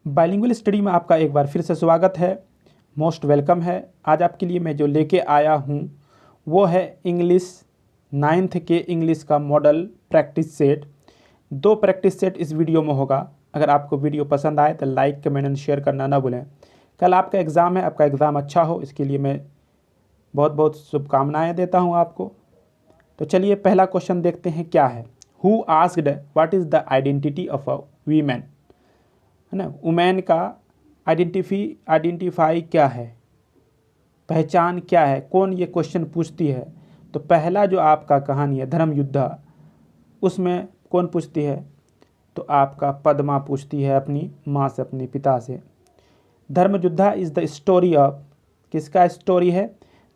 Bilingual study में आपका एक बार फिर से स्वागत है। मोस्ट वेलकम है। आज आपके लिए मैं जो लेके आया हूँ वो है इंग्लिश 9th के इंग्लिश का model practice set. 2 practice set इस वीडियो में होगा। अगर आपको वीडियो पसंद आए तो लाइक कमेंट एंड शेयर करना ना भूलें। कल आपका एग्ज़ाम है, आपका एग्ज़ाम अच्छा हो इसके लिए मैं बहुत बहुत शुभकामनाएँ देता हूँ आपको। तो चलिए पहला क्वेश्चन देखते हैं क्या है। Who asked what is the identity of a women, है ना। वुमेन का आइडेंटिफाई क्या है, पहचान क्या है, कौन ये क्वेश्चन पूछती है। तो पहला जो आपका कहानी है धर्म युद्धा, उसमें कौन पूछती है तो आपका पद्मा पूछती है अपनी माँ से, अपने पिता से। धर्म युद्धा इज़ द स्टोरी ऑफ, किसका स्टोरी है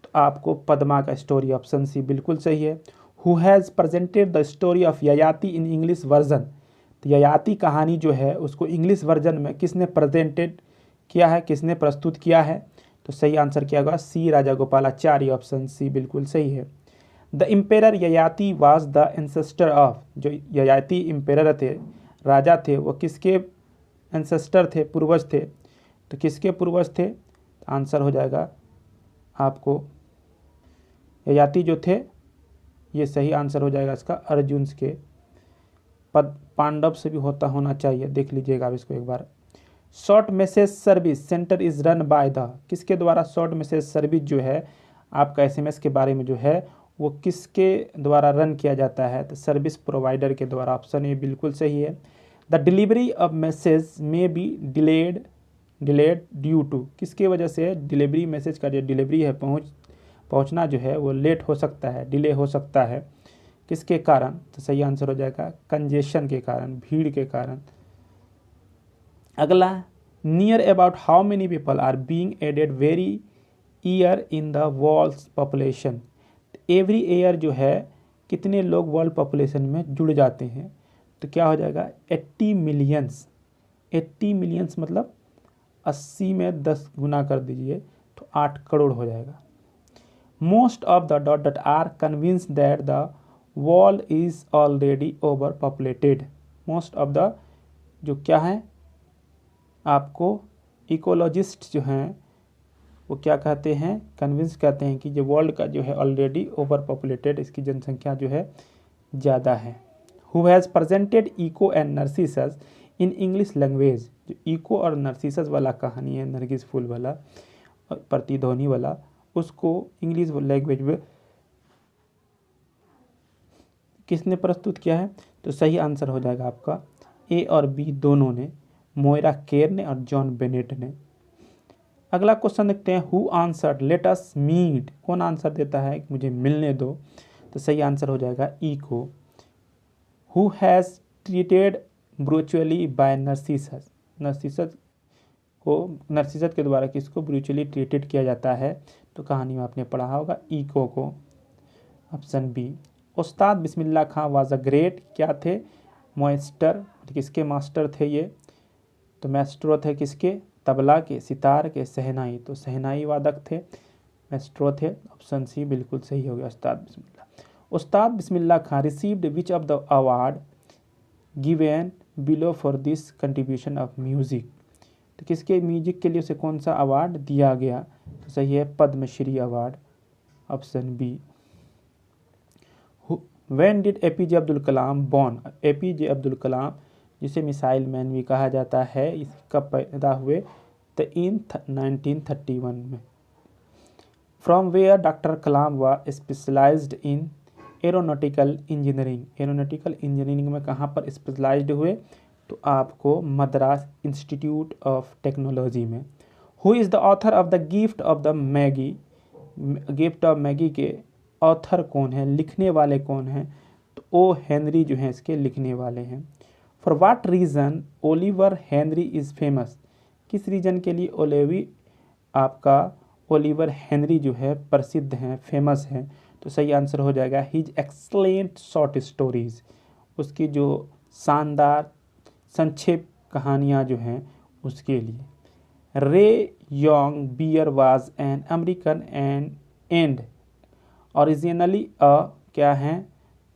तो आपको पद्मा का स्टोरी, ऑप्शन सी बिल्कुल सही है। Who has presented the story of Yayati in English version, तो ययाति कहानी जो है उसको इंग्लिश वर्जन में किसने प्रेजेंटेड किया है, किसने प्रस्तुत किया है। तो सही आंसर क्या होगा, सी राजा गोपालाचार्य, ऑप्शन सी बिल्कुल सही है। The emperor Yayati was the ancestor of, जो ययाति इम्पेरर थे, राजा थे, वो किसके एंसेस्टर थे, पूर्वज थे। तो किसके पूर्वज थे, आंसर हो जाएगा आपको ययाति जो थे, ये सही आंसर हो जाएगा इसका अर्जुन के। पद पांडव से भी होना चाहिए, देख लीजिएगा आप इसको एक बार। Short message service centre is run by the, किसके द्वारा शॉर्ट मैसेज सर्विस जो है आपका एसएमएस के बारे में जो है वो किसके द्वारा रन किया जाता है तो सर्विस प्रोवाइडर के द्वारा, ऑप्शन ए बिल्कुल सही है। द डिलीवरी ऑफ मैसेज में बी डिलेड ड्यू टू, किसके वजह से डिलीवरी, मैसेज का जो डिलीवरी है पहुंचना जो है वो लेट हो सकता है, डिले हो सकता है, किसके कारण। तो सही आंसर हो जाएगा कंजेशन के कारण, भीड़ के कारण। अगला, near about how many people are being added very year in the world population, every year जो है कितने लोग वर्ल्ड पॉपुलेशन में जुड़ जाते हैं। तो क्या हो जाएगा 80 मिलियंस। 80 मिलियंस मतलब 80 में 10 गुना कर दीजिए तो 8 करोड़ हो जाएगा। Most of the dot dot are convince that the world is already over populated. Most of the जो क्या है आपको इकोलॉजिस्ट जो हैं वो क्या कहते हैं, कन्विंस कहते हैं कि जो वर्ल्ड का जो है ऑलरेडी ओवर पॉपुलेटेड, इसकी जनसंख्या जो है ज़्यादा है। Who has presented eco and नर्सिसस in English language, जो इको और नर्सिसस वाला कहानी है, नरगिस फूल वाला प्रतिध्वनि वाला, उसको इंग्लिश लैंग्वेज में किसने प्रस्तुत किया है। तो सही आंसर हो जाएगा आपका ए और बी दोनों ने, मोयरा केर ने और जॉन बेनेट ने। अगला क्वेश्चन देखते हैं, who answered let us meet, कौन आंसर देता है मुझे मिलने दो। तो सही आंसर हो जाएगा ई को। हु हैज़ ट्रीटेड ब्रूचुअली बाय नर्सिसस, नर्सिसस के द्वारा किसको ब्रूचुअली ट्रीटेड किया जाता है तो कहानी में आपने पढ़ा होगा ईको को, option B. Ustad Bismillah Khan was a great, क्या थे, मास्टर, किसके मास्टर थे ये तो मास्ट्रो थे किसके, तबला के, सितार के, शहनाई, तो शहनाई वादक थे, मास्ट्रो थे, ऑप्शन सी बिल्कुल सही हो गया Ustad Bismillah. Ustad Bismillah Khan received which of the award given below for this contribution of music, तो किसके म्यूजिक के लिए उसे कौन सा अवार्ड दिया गया तो सही है Padmashri award, option B. When did APJ Abdul Kalam born, APJ Abdul Kalam जिसे मिसाइल मैन भी कहा जाता है, इसका पैदा हुए तो इन 1931 में। फ्रॉम वेयर डॉक्टर कलाम व स्पेशलाइज्ड इन एरोनॉटिकल इंजीनियरिंग, एरोनॉटिकल इंजीनियरिंग में कहाँ पर स्पेशलाइज्ड हुए तो आपको मद्रास इंस्टीट्यूट ऑफ टेक्नोलॉजी में। Who is the author of the gift of the Maggi, gift of Maggi के ऑथर कौन है, लिखने वाले कौन हैं तो ओ हेनरी जो हैं इसके लिखने वाले हैं। For watt reason Oliver Henry is famous, किस रीजन के लिए आपका ओलिवर हेनरी जो है प्रसिद्ध हैं, फेमस हैं तो सही आंसर हो जाएगा हिज एक्सलेंट शॉर्ट स्टोरीज, उसकी जो शानदार संक्षेप कहानियाँ जो हैं उसके लिए। Ray Young Bear was an American and originally क्या हैं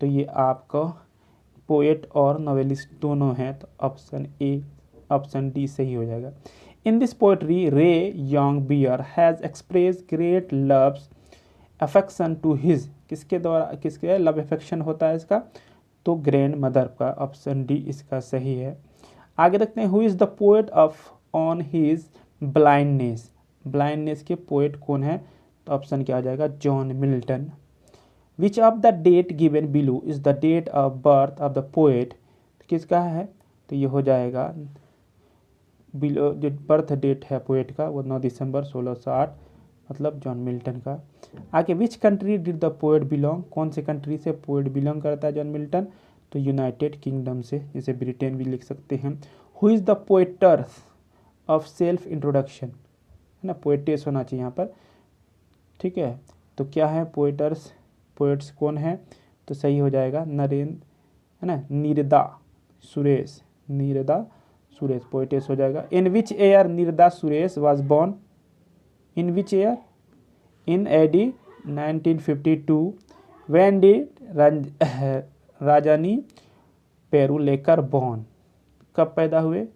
तो ये आपका पोएट और नॉवेलिस्ट दोनों हैं तो ऑप्शन ए ऑप्शन डी सही हो जाएगा। In this poetry Ray Young Bear has express great loves affection to his, किसके द्वारा, किसके लव अफेक्शन होता है इसका, तो ग्रैंड मदर का, ऑप्शन डी इसका सही है। आगे देखते हैं, who is the poet of on his blindness, blindness के पोएट कौन है, तो ऑप्शन क्या हो जाएगा, John Milton. Which of the date given below is the date of birth of the poet, किसका है, तो ये हो जाएगा बिलो, जो बर्थ डेट है पोएट का वो 9 दिसंबर 1608, मतलब जॉन मिल्टन का। आगे which country did the poet belong, कौन से कंट्री से पोएट बिलोंग करता है जॉन मिल्टन, तो यूनाइटेड किंगडम से, जैसे ब्रिटेन भी लिख सकते हैं। Who is the poetess of self introduction, है ना, पोएटेस होना चाहिए यहाँ पर, ठीक है, तो क्या है पोएटर्स, पोएट्स कौन है, तो सही हो जाएगा नरेंद्र, है ना, नीरदा सुरेश, नीरदा सुरेश पोएटेस हो जाएगा। In which year Neerada Suresh was born, in which year, in AD 1952। When did Rajani Perulekar born, कब पैदा हुए,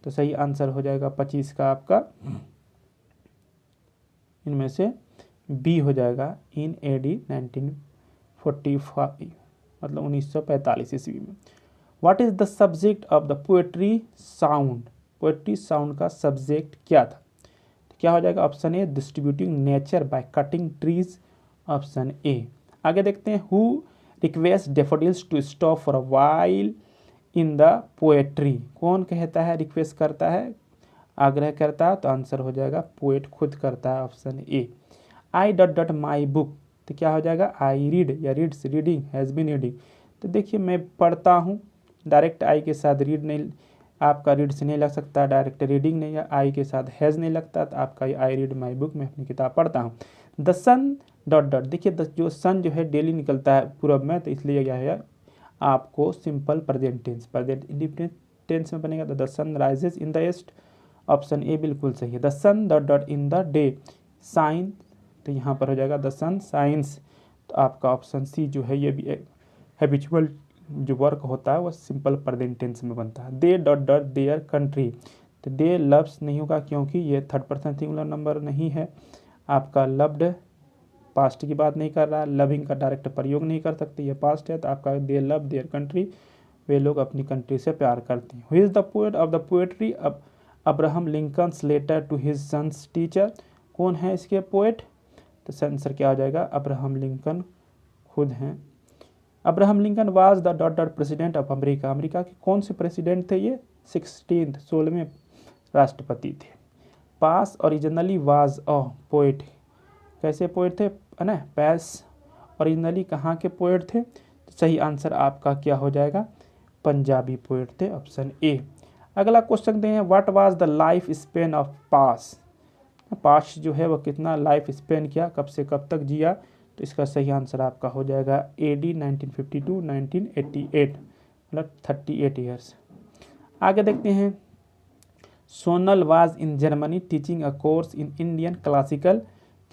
तो सही आंसर हो जाएगा 25 का आपका, इनमें से बी हो जाएगा, इन एडी 1945, मतलब 1945 ईस्वी में। What is the subject of the poetry sound, poetry sound का सब्जेक्ट क्या था, तो क्या हो जाएगा, option A distributing nature by cutting trees, option A. आगे देखते हैं, who request daffodils to stop for a while in the poetry, कौन कहता है, रिक्वेस्ट करता है, आग्रह करता है, तो आंसर हो जाएगा पोएट खुद करता है, option A. I dot dot my book, तो क्या हो जाएगा, आई रीड या reads reading has been reading, तो देखिए मैं पढ़ता हूँ, डायरेक्ट आई के साथ रीड नहीं, आपका रीड से नहीं लग सकता, डायरेक्ट रीडिंग नहीं है, आई के साथ हैज़ नहीं लगता, तो आपका आई रीड माई बुक, मैं अपनी किताब पढ़ता हूँ। द सन डॉट डॉट, देखिए जो सन जो है डेली निकलता है पूरब में, तो इसलिए क्या है आपको simple present tense, present indefinite tense में बनेगा, तो the sun rises in the east, option A बिल्कुल सही है। The sun dot dot in the day shine, तो यहाँ पर हो जाएगा द सन साइंस, तो आपका ऑप्शन सी जो है ये भी हैबिचुअल जो वर्क होता है वो सिंपल प्रेजेंट टेंस में बनता है। दे डॉट डॉट देयर कंट्री, तो दे लव्स नहीं होगा क्योंकि ये थर्ड पर्सन सिंगुलर नंबर नहीं है, आपका लव्ड पास्ट की बात नहीं कर रहा, लविंग का डायरेक्ट प्रयोग नहीं कर सकते, ये पास्ट है, तो आपका दे लव देयर कंट्री, वे लोग अपनी कंट्री से प्यार करते हैं। Who is the poet of the poetry Abraham Lincoln's letter to his son's teacher, कौन है इसके पोएट, तो आंसर क्या हो जाएगा, अब्राहम लिंकन खुद हैं। Abraham Lincoln was the dot dot president of America, America के कौन से प्रेसिडेंट थे ये, 16वें राष्ट्रपति थे। पास ओरिजिनली वाज अ पोएट, कैसे पोएट थे, है ना, पास ओरिजिनली कहाँ के पोएट थे, तो सही आंसर आपका क्या हो जाएगा, पंजाबी पोएट थे, ऑप्शन ए। अगला क्वेश्चन दें, what was the life span of Pash, Pash जो है वो कितना लाइफ स्पेन किया, कब से कब तक जिया, तो इसका सही आंसर आपका हो जाएगा एडी 1952 1988, मतलब 38 ईयर्स। आगे देखते हैं, Sonal was in Germany teaching a course in Indian classical,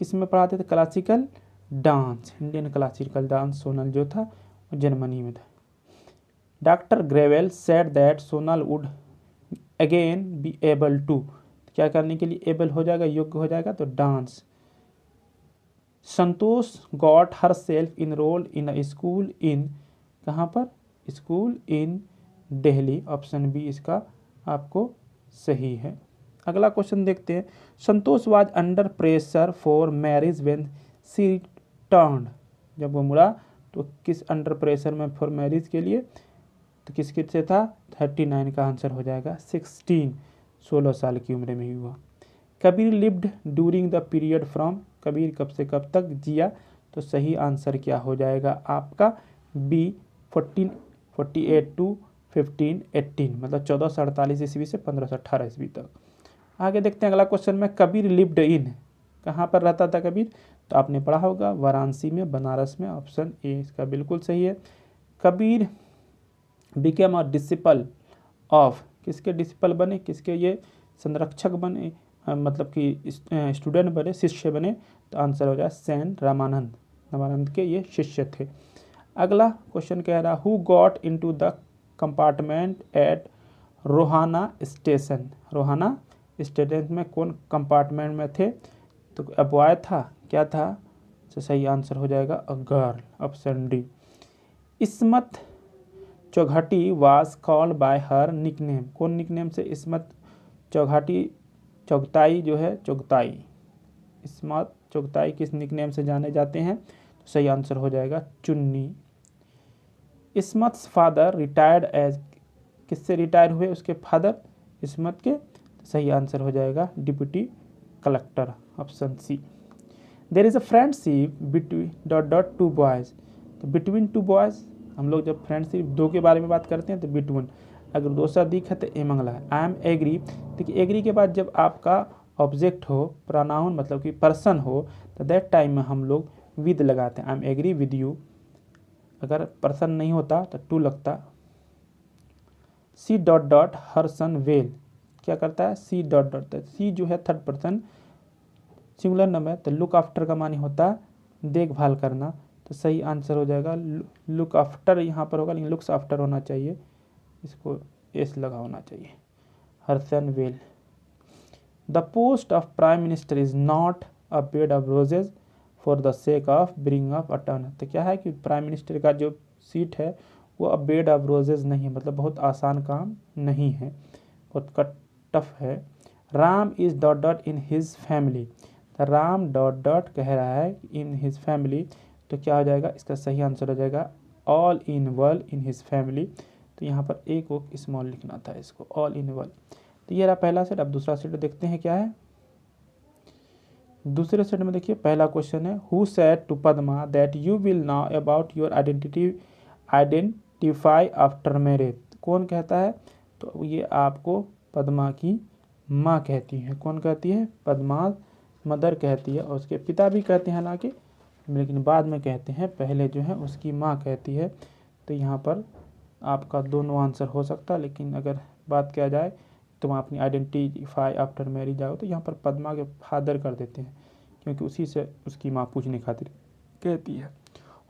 किस में पढ़ाते थे, classical dance, Indian classical dance Sonal जो था वो जर्मनी में था। Doctor Grewal said that Sonal would again be able to, क्या करने के लिए एबल हो जाएगा, योग्य हो जाएगा, तो dance. Santosh got herself enrolled in a school in, कहाँ पर, school in Delhi, option B इसका आपको सही है। अगला क्वेश्चन देखते हैं, Santosh was under pressure for marriage when she returned, जब वो मुड़ा तो किस अंडर प्रेशर में फॉर मैरिज के लिए, तो किस किस से था, 39 का आंसर हो जाएगा 16 साल की उम्र में ही हुआ। Kabir lived during the period from, Kabir कब से कब तक जिया, तो सही आंसर क्या हो जाएगा आपका बी 1448 टू 1518, मतलब 1448 ईस्वी से 1518 ईस्वी तक। आगे देखते हैं अगला क्वेश्चन में, कबीर लिव्ड इन, कहाँ पर रहता था कबीर, तो आपने पढ़ा होगा वाराणसी में, बनारस में, ऑप्शन ए इसका बिल्कुल सही है। Kabir became a disciple of, किसके डिसिपल बने, किसके ये संरक्षक बने, मतलब कि स्टूडेंट बने, शिष्य बने, तो आंसर हो जाए सेंट रामानंद, रामानंद के ये शिष्य थे। अगला क्वेश्चन कह रहा, who got into the compartment at Rohana station, Rohana station में कौन कंपार्टमेंट में थे? तो अब बॉय था, क्या था? तो सही आंसर हो जाएगा a girl, option D. Ismat Chughtai was called by her nickname, कौन निकनेम से इस्मत चौगताई जो है, चौगताई, इस्मत चौगताई किस निकनेम से जाने जाते हैं? तो सही आंसर हो जाएगा चुन्नी। इस्मत फादर रिटायर्ड एज, किससे रिटायर हुए उसके फादर? इस्मत के। तो सही आंसर हो जाएगा deputy collector, option C. There is a friendship between dot dot two boys, तो बिटवीन टू बॉयज़, हम लोग जब फ्रेंडशिप दो के बारे में बात करते हैं तो बिटवीन, अगर दूसरा दिख है तो ए मंगला है। आई एम एग्री, देखिए एग्री के बाद जब आपका ऑब्जेक्ट हो, प्रोनाउन मतलब कि पर्सन हो, तो दैट टाइम में हम लोग विद लगाते हैं, I am agree with you. अगर पर्सन नहीं होता तो टू लगता। She dot dot her son well, क्या करता है? सी डॉट डॉट, सी जो है थर्ड पर्सन सिंगुलर नंबर, तो लुक आफ्टर का मानी होता है देखभाल करना, तो सही आंसर हो जाएगा लुक आफ्टर, यहाँ पर होगा लेकिन लुक्स आफ्टर होना चाहिए, इसको एस लगा होना चाहिए। हर्सन वेल। The post of prime minister is not a bed of roses for the sake of bring up a turn, तो क्या है कि प्राइम मिनिस्टर का जो सीट है वो अब बेड ऑफ रोजेज नहीं, मतलब बहुत आसान काम नहीं है, बहुत टफ है। Ram is dot dot in his family, Ram dot dot कह रहा है इन हिज फैमिली, तो क्या हो जाएगा? इसका सही आंसर हो जाएगा all in well in his family, तो यहाँ पर एक वो स्मॉल लिखना था इसको, ऑल इन वेल। तो ये रहा पहला सेट। अब दूसरा सेट देखते हैं क्या है। दूसरे सेट में देखिए पहला क्वेश्चन है, who said to Padma that you will now about your identify after marriage, कौन कहता है? तो ये आपको पद्मा की माँ कहती है। कौन कहती है? पद्मा मदर कहती है, और उसके पिता भी कहते हैं हालांकि, लेकिन बाद में कहते हैं, पहले जो है उसकी माँ कहती है। तो यहाँ पर आपका दोनों आंसर हो सकता है, लेकिन अगर बात किया जाए तो वहाँ अपनी आइडेंटिफाई आफ्टर मैरिज जाओ तो यहाँ पर पद्मा के फादर कर देते हैं, क्योंकि उसी से उसकी माँ पूछने खातिर कहती है।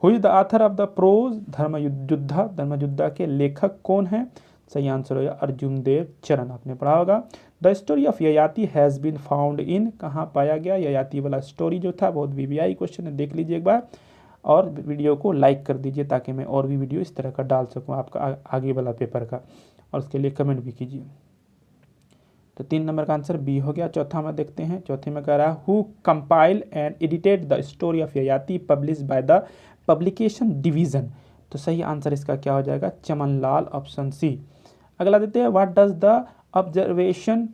Who is the author of the prose Dharmayuddha, Dharmayuddha के लेखक कौन है? सही आंसर होगा अर्जुन देव चरण, आपने पढ़ा होगा। The story of Yayati has been found in, कहाँ पाया गया? ययाति वाला स्टोरी जो था बहुत वीवीआई क्वेश्चन है, देख लीजिए एक बार, और वीडियो को लाइक कर दीजिए ताकि मैं और भी वीडियो इस तरह का डाल सकूं आपका आगे वाला पेपर का, और उसके लिए कमेंट भी कीजिए। तो 3 नंबर का आंसर बी हो गया। चौथा में देखते हैं, चौथे में कह रहा है who compile and edited the story of Yayati publish by the publication division, तो सही आंसर इसका क्या हो जाएगा? Chaman Lal, option C. अगला देते हैं, what does the observation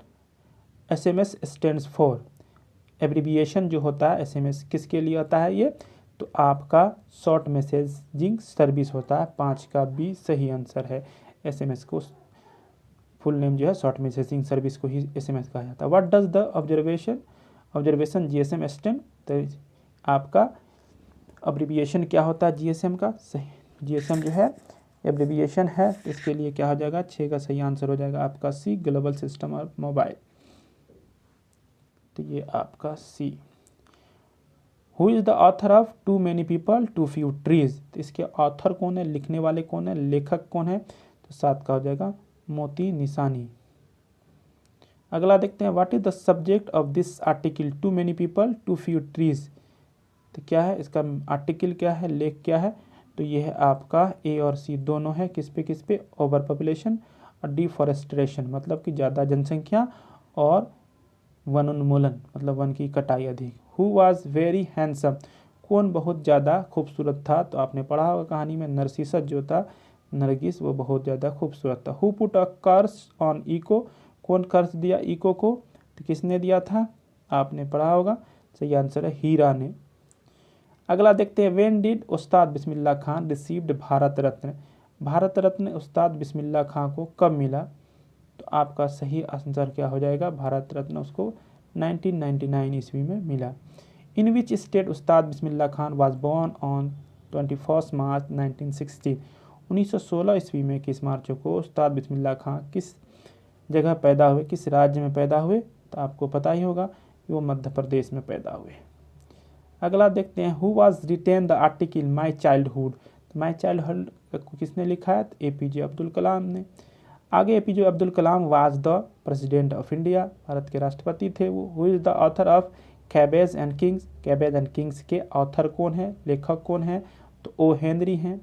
SMS stands for, abbreviation जो होता है SMS किसके लिए होता है ये? तो आपका शॉर्ट मैसेजिंग सर्विस होता है, 5 का बी सही आंसर है। SMS को फुल नेम जो है शॉर्ट मैसेजिंग सर्विस को ही SMS कहा जाता है। What does the observation GSM stand, तो आपका अब्रीविएशन क्या होता है GSM का? सही GSM जो है एब्रीविएशन है, इसके लिए क्या हो जाएगा? 6 का सही आंसर हो जाएगा आपका C, global system of mobile, तो ये आपका C. Who is the author of too many people too few trees, तो इसके ऑथर कौन है? लिखने वाले कौन है? लेखक कौन है? तो 7 का हो जाएगा मोती निशानी। अगला देखते हैं, what is the subject of this article too many people too few trees, तो क्या है इसका आर्टिकल, क्या है लेख क्या है? तो ये है आपका ए और सी दोनों है, किस पे? ओवर पॉपुलेशन और डिफॉरेस्टेशन, मतलब कि ज़्यादा जनसंख्या और वन उन्मूलन, मतलब वन की कटाई अधिक। हु वॉज वेरी हैंडसम, कौन बहुत ज़्यादा खूबसूरत था? तो आपने पढ़ा होगा कहानी में, नरसिसस जो था नरगिस, वो बहुत ज़्यादा खूबसूरत था। Who put a curse on Echo, कौन कर्स दिया इको को? तो किसने दिया था? आपने पढ़ा होगा, सही आंसर है हीरा ने। अगला देखते हैं, when did Ustad Bismillah Khan received Bharat Ratna, Bharat Ratna उस्ताद बिस्मिल्लाह खान को कब मिला? तो आपका सही आंसर क्या हो जाएगा? भारत रत्न उसको 1999 ईस्वी में मिला। इन which state Ustad Bismillah Khan was born on 21 मार्च 1916, 1916 ईस्वी में किस मार्च को उस्ताद बिस्मिल्लाह खान किस जगह पैदा हुए, किस राज्य में पैदा हुए? तो आपको पता ही होगा कि वो मध्य प्रदेश में पैदा हुए। अगला देखते हैं, who was written the article my childhood, तो माई चाइल्डहुड को किसने लिखा है? तो APJ अब्दुल कलाम ने। आगे APJ Abdul Kalam was the president of India, Bharat के राष्ट्रपति थे वो। Who is the author of cabbage and Kings, cabbage and Kings के ऑथर कौन है, लेखक कौन है, तो ओ हेनरी हैं।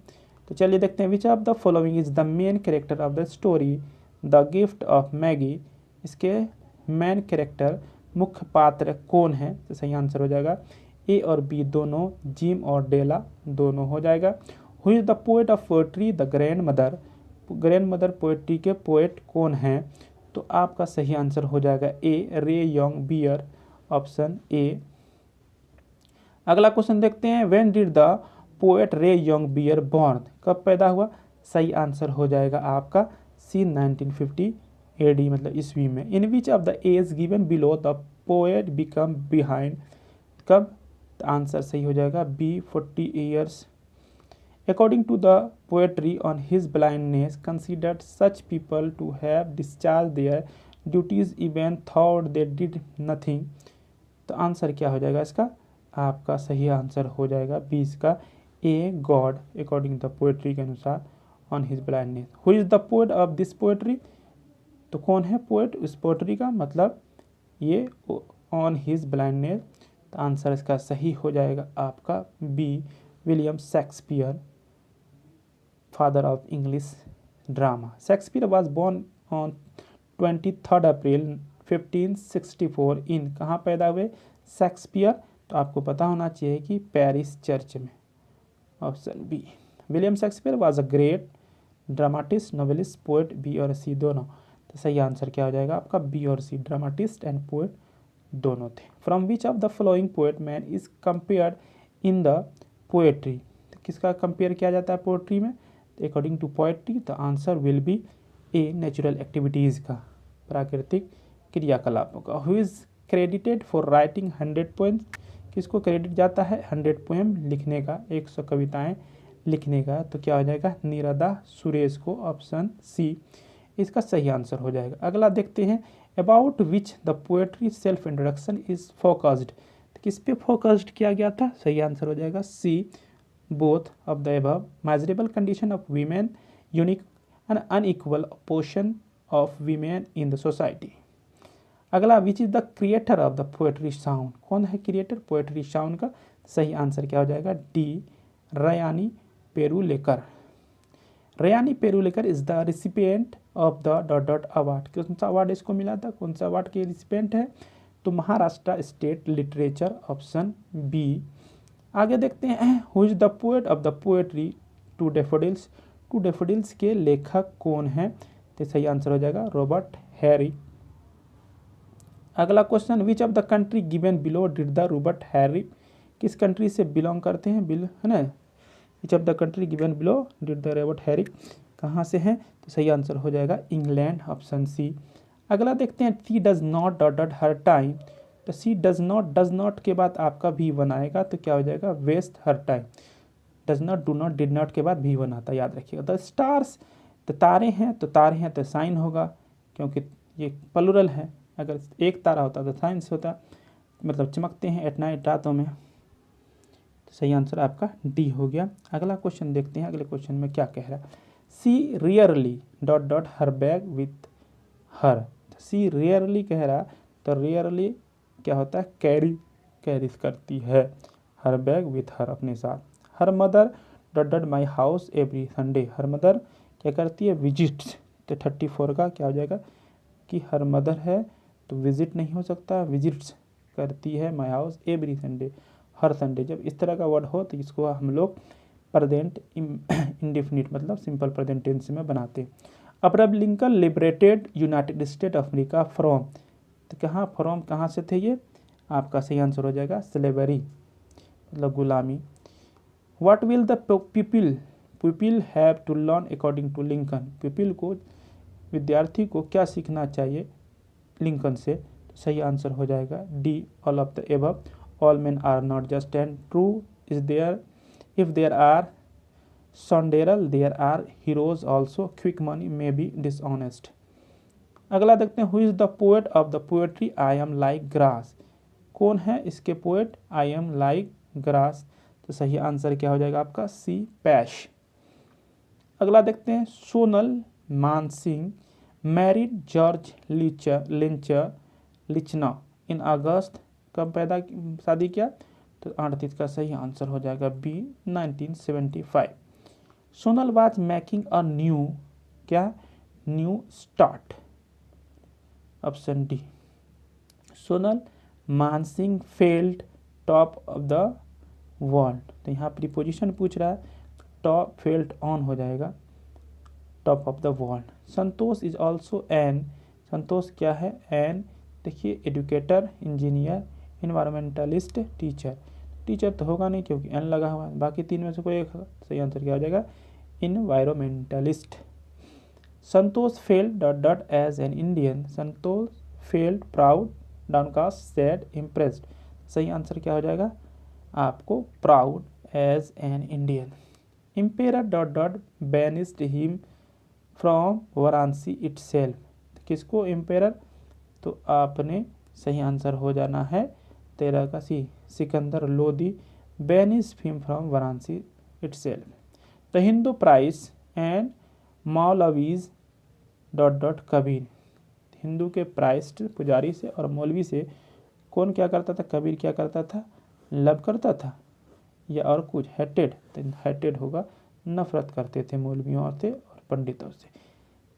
तो चलिए देखते हैं, विच of the following is the main character of the story the gift of Maggi, इसके मेन कैरेक्टर मुख्य पात्र कौन है, तो सही आंसर हो जाएगा ए और बी दोनों, जिम और डेला दोनों हो जाएगा। Who is the poet of poetry the grand mother, grand mother poetry के पोएट कौन हैं, तो आपका सही आंसर हो जाएगा ए रे यंग बियर, ऑप्शन ए। अगला क्वेश्चन देखते हैं, व्हेन डिड द पोएट रे यंग बियर बॉर्न, कब पैदा हुआ, सही आंसर हो जाएगा आपका सी 1950 एडी मतलब ईस्वी में। In which of the age given below the poet become behind, कब, आंसर सही हो जाएगा B 40 years. According to the poetry on his blindness, considered such people to have discharged their duties even thought they did nothing, तो answer क्या हो जाएगा इसका, आपका सही आंसर हो जाएगा 20 का a god, according the poetry के अनुसार on his blindness. Who is the poet of this poetry, तो कौन है पोएट इस पोएट्री का, मतलब ये ऑन हिज ब्लाइंडनेस, तो आंसर इसका सही हो जाएगा आपका B William Shakespeare, father of English drama. Shakespeare was born on 23 April 1564 in, कहाँ पैदा हुए शेक्सपियर, तो आपको पता होना चाहिए कि पेरिस चर्च में, option B. William Shakespeare was a great dramatist, novelist, poet, B और सी दोनों, तो सही आंसर क्या हो जाएगा आपका बी और सी, ड्रामाटिस्ट एंड पोएट दोनों थे। From which of the following poet man is compared in the poetry, तो किसका कंपेयर किया जाता है पोएट्री में, according to poetry the answer will be A natural activities का, प्राकृतिक क्रियाकलापों का। Who is credited for writing 100 poems, किसको क्रेडिट जाता है 100 पोएम लिखने का, 100 कविताएं लिखने का, तो क्या हो जाएगा निरादा सुरेश को, ऑप्शन सी इसका सही आंसर हो जाएगा। अगला देखते हैं, about which the poetry self introduction is focused, किस पे फोकस्ड किया गया था, सही आंसर हो जाएगा सी both of the above, miserable condition of women, unique and unequal portion of women in the society। अगला, which is the creator of the poetry sound, कौन है क्रिएटर पोएट्री साउंड का, सही आंसर क्या हो जाएगा D Rajani Perulekar. Rajani Perulekar is the recipient of the dot dot award, कौन सा अवार्ड इसको मिला था, कौन सा अवार्ड के रिसिपिएंट है, तो Maharashtra state literature, option B. आगे देखते हैं, who is the poet of the poetry to daffodils, to daffodils के लेखक कौन है, तो सही आंसर हो जाएगा रॉबर्ट हैरी। अगला question, which of the country given below did the Robert Harry, किस कंट्री से बिलोंग करते हैं, बिल है ना, which of the country given below did the Robert Harry कहाँ से हैं, तो सही आंसर हो जाएगा इंग्लैंड, ऑप्शन सी। अगला देखते हैं, she does not dot dot her time, तो सी डज नॉट के बाद आपका भी वन आएगा, तो क्या हो जाएगा waste her time, does not, do not, did not के बाद भी वन आता है, याद रखिएगा। द स्टार्स, तो तारे हैं, तो तारे हैं तो साइन होगा, क्योंकि ये प्लुरल है, अगर एक तारा होता तो साइंस होता, मतलब चमकते हैं एट नाइट, रातों में, तो सही आंसर आपका डी हो गया। अगला क्वेश्चन देखते हैं, अगले क्वेश्चन में क्या कह रहा है, she rarely dot dot her bag with her, she rarely कह रहा, तो रियरली क्या होता है कैरीज करती है, हर बैग विथ हर अपने साथ। Her mother dot dot my house every Sunday, her mother क्या करती है विजिट्स, तो 34 का क्या हो जाएगा कि हर मदर है तो विजिट नहीं हो सकता, विजिट्स करती है my house every Sunday, her Sunday. जब इस तरह का वर्ड हो तो इसको हम लोग प्रेजेंट इंडेफिनिट मतलब सिंपल प्रेजेंट टेंस में बनाते हैं। Abraham Lincoln liberated United state of America from, तो कहाँ फ्रॉम कहाँ से थे ये, आपका सही आंसर हो जाएगा स्लेवरी मतलब गुलामी। What will the people have to learn according to Lincoln, people को विद्यार्थी को क्या सीखना चाहिए लिंकन से, तो सही आंसर हो जाएगा D all of the above. All men are not just and true is there if there are scoundrel there are heroes also, quick money may be dishonest. अगला देखते हैं, who is the poet of the poetry I am like grass, कौन है इसके poet I am like grass, तो सही answer क्या हो जाएगा आपका सी पैश। अगला देखते हैं, सोनल मानसिंह मैरिड जॉर्ज लिचना इन अगस्त, कब शादी किया? तो 38 का सही आंसर हो जाएगा B 1975। Sonal was making a new, क्या? New start, option D. Sonal Mansingh felt top of the world, तो यहाँ प्रीपोजिशन पूछ रहा है, टॉप फेल्ड ऑन हो जाएगा, top of the world. Santosh is also an, Santosh क्या है? एन, देखिए educator, engineer, environmentalist, teacher. Teacher तो होगा नहीं क्योंकि एन लगा हुआ है, बाकी तीन में से कोई एक, सही आंसर क्या हो जाएगा? Environmentalist. Santosh felt dot dot as an Indian, Santosh felt proud, downcast, sad, impressed, सही आंसर क्या हो जाएगा आपको? Proud as an Indian. Emperor dot dot banished him from Varanasi itself, किसको इम्पेरर? तो आपने सही आंसर हो जाना है 13 का C, Sikandar Lodi, banished him from Varanasi itself. The Hindu priests and maulvis dot dot Kabir, Hindu के प्राइस्ट पुजारी से और मौलवी से कौन क्या करता था? कबीर क्या करता था? लव करता था या और कुछ? हेटेड, तो हेटेड होगा, नफरत करते थे मौलवियों से और पंडितों से।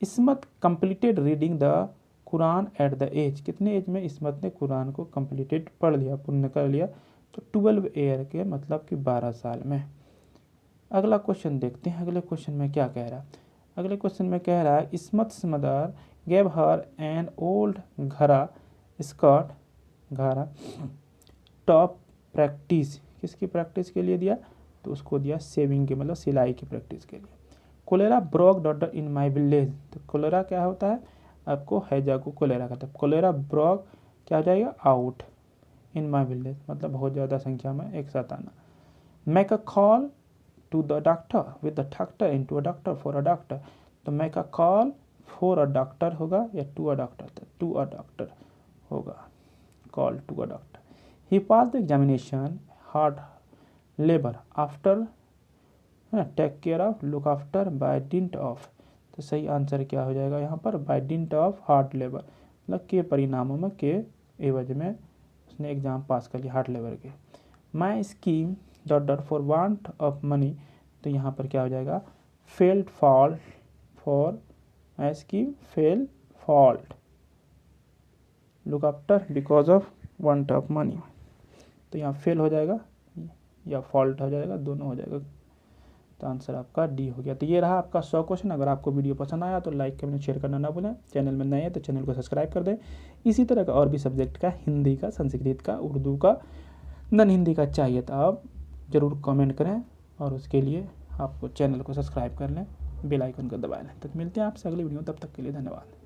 Ismat completed reading the Quran at the age, कितने एज में इस्मत ने कुरान को कंप्लीटेड पढ़ लिया, पूर्ण कर लिया? तो 12 ईयर के, मतलब कि 12 साल में। अगला क्वेश्चन देखते हैं, अगले क्वेश्चन में क्या कह रहा है? अगले क्वेश्चन में कह रहा है Ismat mother gave her an old घरा स्कर्ट, घरा टॉप प्रैक्टिस, किसकी प्रैक्टिस के लिए दिया? तो उसको दिया सेविंग की, मतलब सिलाई की प्रैक्टिस के लिए। Cholera broke out in my village, तो कोलेरा क्या होता है आपको? हैजा को कोलेरा कहता है। कोलेरा ब्रोक क्या हो जाएगा? आउट इन माई विलेज, मतलब बहुत ज़्यादा संख्या में एक साथ आना। Make a call to the doctor with the doctor in to a doctor for a doctor, तो make a call for a doctor होगा या टू अ डॉक्टर? तो टू अ डॉक्टर होगा, call to a doctor. He pass the examination hard labour after take care of, look after, by dint of, तो सही answer क्या हो जाएगा यहाँ पर? By dint of hard labour, मतलब के परिणामों में, के एवज में उसने एग्जाम पास कर लिया हार्ड लेबर के। My scheme dot dot for want of money, तो यहाँ पर क्या हो जाएगा? Failed fault for my scheme fail fault, look after because of want of money, तो यहाँ फेल हो जाएगा या फॉल्ट हो जाएगा, दोनों हो जाएगा, तो आंसर आपका डी हो गया। तो ये रहा आपका 100 क्वेश्चन। अगर आपको वीडियो पसंद आया तो लाइक कमेंट शेयर करना ना भूलें। चैनल में नए हैं तो चैनल को सब्सक्राइब कर दें। इसी तरह का और भी सब्जेक्ट का, हिंदी का, संस्कृत का, उर्दू का, नॉन हिंदी का चाहिए तो आप ज़रूर कमेंट करें, और उसके लिए आपको चैनल को सब्सक्राइब कर लें, बेल आइकन को दबा लें। तो मिलते हैं आपसे अगली वीडियो, तब तक के लिए धन्यवाद।